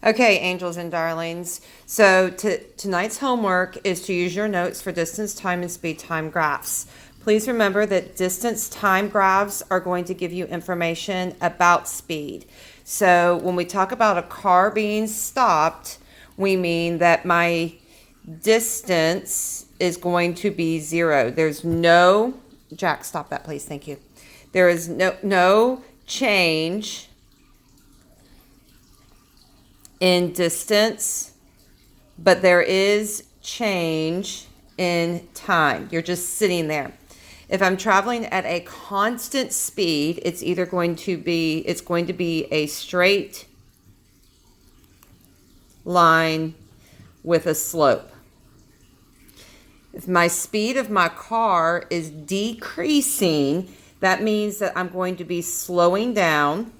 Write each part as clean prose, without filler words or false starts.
Okay, angels and darlings. So tonight's homework is to use your notes for distance, time, and speed time graphs. Please remember that distance time graphs are going to give you information about speed. So when we talk about a car being stopped, we mean that my distance is going to be 0. There's no, Jack, stop that please, thank you. There is no change in distance, but there is change in time. You're just sitting there. If I'm traveling at a constant speed, it's going to be a straight line with a slope. If my speed of my car is decreasing, that means that I'm going to be slowing down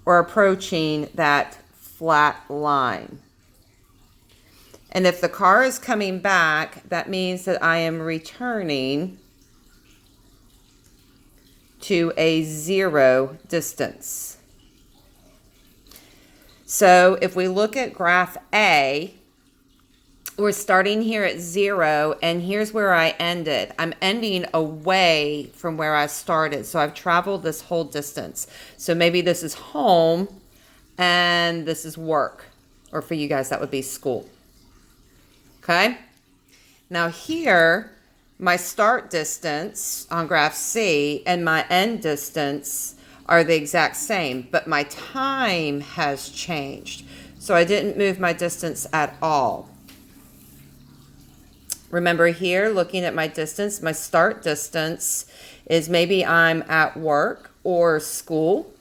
or approaching that flat line. And if the car is coming back, that means that I am returning to a 0 distance. So if we look at graph A, we're starting here at 0, and here's where I ended. I'm ending away from where I started. So I've traveled this whole distance. So maybe this is home and this is work. Or for you guys, that would be school. Okay? Now here, my start distance on graph C and my end distance are the exact same, but my time has changed. So I didn't move my distance at all. Remember here, looking at my distance, my start distance is maybe I'm at work or school.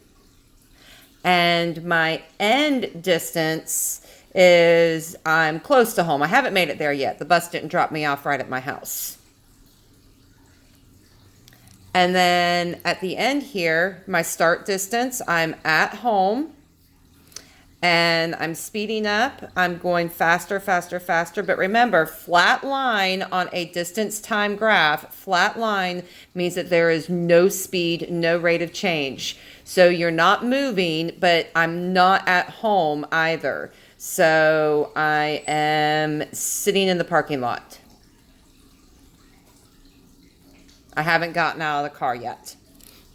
And my end distance is I'm close to home. I haven't made it there yet. The bus didn't drop me off right at my house. And then at the end here, my start distance, I'm at home. And I'm speeding up. I'm going faster, faster, faster. But remember, flat line on a distance time graph, flat line means that there is no speed, no rate of change. So you're not moving, but I'm not at home either. So I am sitting in the parking lot. I haven't gotten out of the car yet.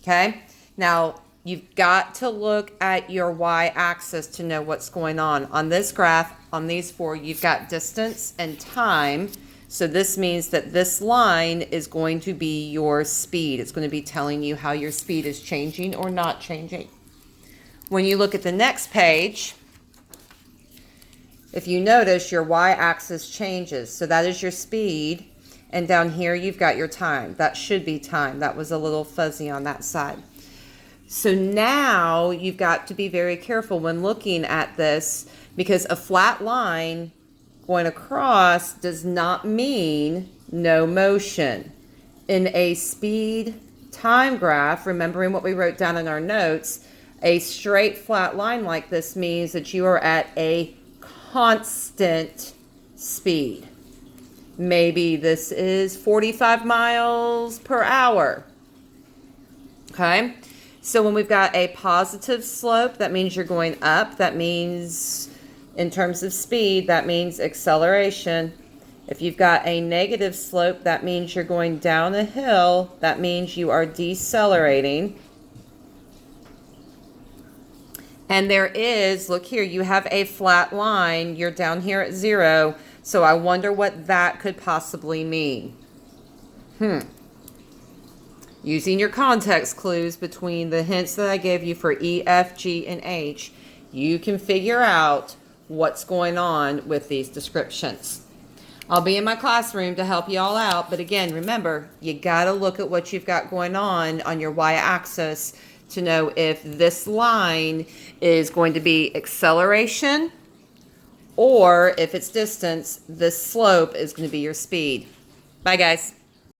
Okay? Now, you've got to look at your y-axis to know what's going on. On this graph, on these 4, you've got distance and time. So this means that this line is going to be your speed. It's going to be telling you how your speed is changing or not changing. When you look at the next page, if you notice, your y-axis changes. So that is your speed. And down here, you've got your time. That should be time. That was a little fuzzy on that side. So now you've got to be very careful when looking at this, because a flat line going across does not mean no motion. In a speed time graph, remembering what we wrote down in our notes, a straight flat line like this means that you are at a constant speed. Maybe this is 45 miles per hour. Okay? So when we've got a positive slope, that means you're going up. That means, in terms of speed, that means acceleration. If you've got a negative slope, that means you're going down a hill. That means you are decelerating. And there is, look here, you have a flat line. You're down here at 0. So I wonder what that could possibly mean. Using your context clues between the hints that I gave you for E, F, G, and H, you can figure out what's going on with these descriptions. I'll be in my classroom to help you all out, but again, remember, you got to look at what you've got going on your y-axis to know if this line is going to be acceleration, or if it's distance, this slope is going to be your speed. Bye, guys.